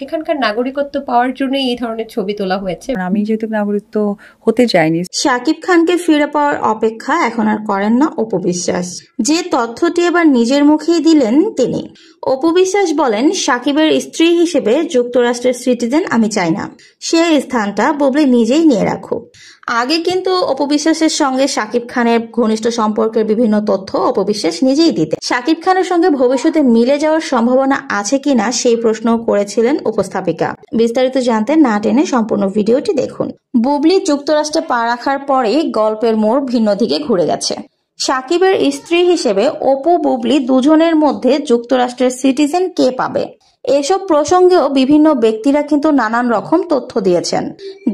সেখানকার নাগরিকত্ব পাওয়ার জন্য এই ধরনের ছবি তোলা হয়েছে। আমি যেহেতু নাগরিকত্ব হতে চাইনি। শাকিব খানকে ফিরে পাওয়ার অপেক্ষা এখন আর করেন না অপু বিশ্বাস। যে তথ্যটি এবার নিজের মুখেই দিলেন তিনি। অপু বিশ্বাস বলেন, শাকিবের স্ত্রী হিসেবে যুক্তরাষ্ট্রের সিটিজেন আমি চাই না, সেই স্থানটা বুবলি নিজেই নিয়ে রাখুক। আগে কিন্তু অপু বিশ্বাসের সঙ্গে শাকিব খানের ঘনিষ্ঠ সম্পর্কের বিভিন্ন তথ্য অপু বিশ্বাস নিজেই দিতেন। শাকিব খানের সঙ্গে ভবিষ্যতে মিলে যাওয়ার সম্ভাবনা আছে কিনা সেই প্রশ্ন করেছিলেন উপস্থাপিকা। বিস্তারিত জানতে না টেনে সম্পূর্ণ ভিডিওটি দেখুন। বুবলি যুক্তরাষ্ট্রে পা রাখার পরেই গল্পের মোড় ভিন্ন দিকে ঘুরে গেছে। শাকিবের স্ত্রী হিসেবে অপু বুবলি দুজনের মধ্যে যুক্তরাষ্ট্রের সিটিজেন কে পাবে, এসব প্রসঙ্গেও বিভিন্ন ব্যক্তিরা কিন্তু নানান রকম তথ্য দিয়েছেন,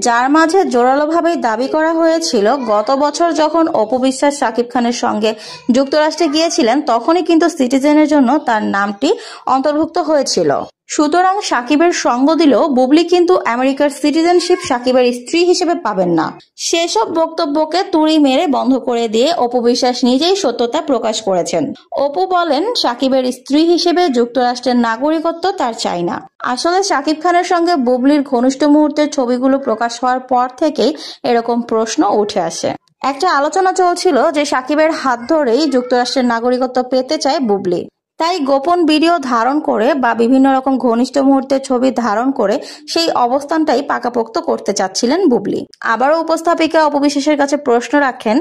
যার মাঝে জোরালোভাবেই দাবি করা হয়েছিল গত বছর যখন অপু বিশ্বাস শাকিব খানের সঙ্গে যুক্তরাষ্ট্রে গিয়েছিলেন তখনই কিন্তু সিটিজেনের জন্য তার নামটি অন্তর্ভুক্ত হয়েছিল। সুতরাং শাকিবের সঙ্গ দিলেও বুবলি কিন্তু আমেরিকার সিটিজেনশিপ শাকিবের স্ত্রী হিসেবে পাবেন না। সেসব বক্তব্যকে তুড়ি মেরে বন্ধ করে দিয়ে অপু বিশ্বাস নিজেই সত্যতা প্রকাশ করেছেন। অপু বলেন, শাকিবের স্ত্রী হিসেবে যুক্তরাষ্ট্রের নাগরিকত্ব তার চাই না। আসলে শাকিব খানের সঙ্গে বুবলির ঘনিষ্ঠ মুহূর্তের ছবিগুলো প্রকাশ হওয়ার পর থেকেই এরকম প্রশ্ন উঠে আসে। একটা আলোচনা চলছিল যে শাকিবের হাত ধরেই যুক্তরাষ্ট্রের নাগরিকত্ব পেতে চায় বুবলি। তাই গোপন ভিডিও ধারণ করে বা বিভিন্ন রকম ঘনিষ্ঠ মুহূর্তের ছবি ধারণ করে সেই অবস্থানটাই পাকাপোক্ত করতে চাচ্ছিলেন বুবলি। আবারও উপস্থাপিকা অপু বিশ্বাসের কাছে প্রশ্ন রাখেন,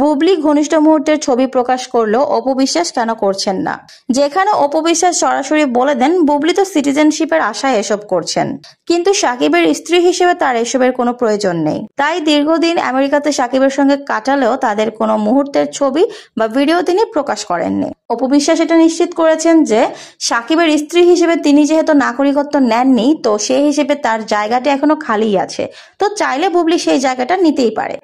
বুবলি ঘনিষ্ঠ মুহূর্তের ছবি প্রকাশ করলেও অপু বিশ্বাস কেন করছেন না? যেখানে অপু বিশ্বাস সরাসরি বলে দেন, বুবলি তো সিটিজেনশিপের আশায় এসব করছেন, কিন্তু শাকিবের স্ত্রী হিসেবে তার এসবের কোনো প্রয়োজন নেই। তাই দীর্ঘদিন আমেরিকাতে শাকিবের সঙ্গে কাটালেও তাদের কোনো মুহূর্তের ছবি বা ভিডিও তিনি প্রকাশ করেননি। অপু বিশ্বাস এটা নিশ্চিত করেছেন যে শাকিবের স্ত্রী হিসেবে তিনি যেহেতু নাগরিকত্ব নেননি, তো সেই হিসেবে তার জায়গাটি এখনো খালিই আছে, তো চাইলে বুবলি সেই জায়গাটা নিতেই পারে।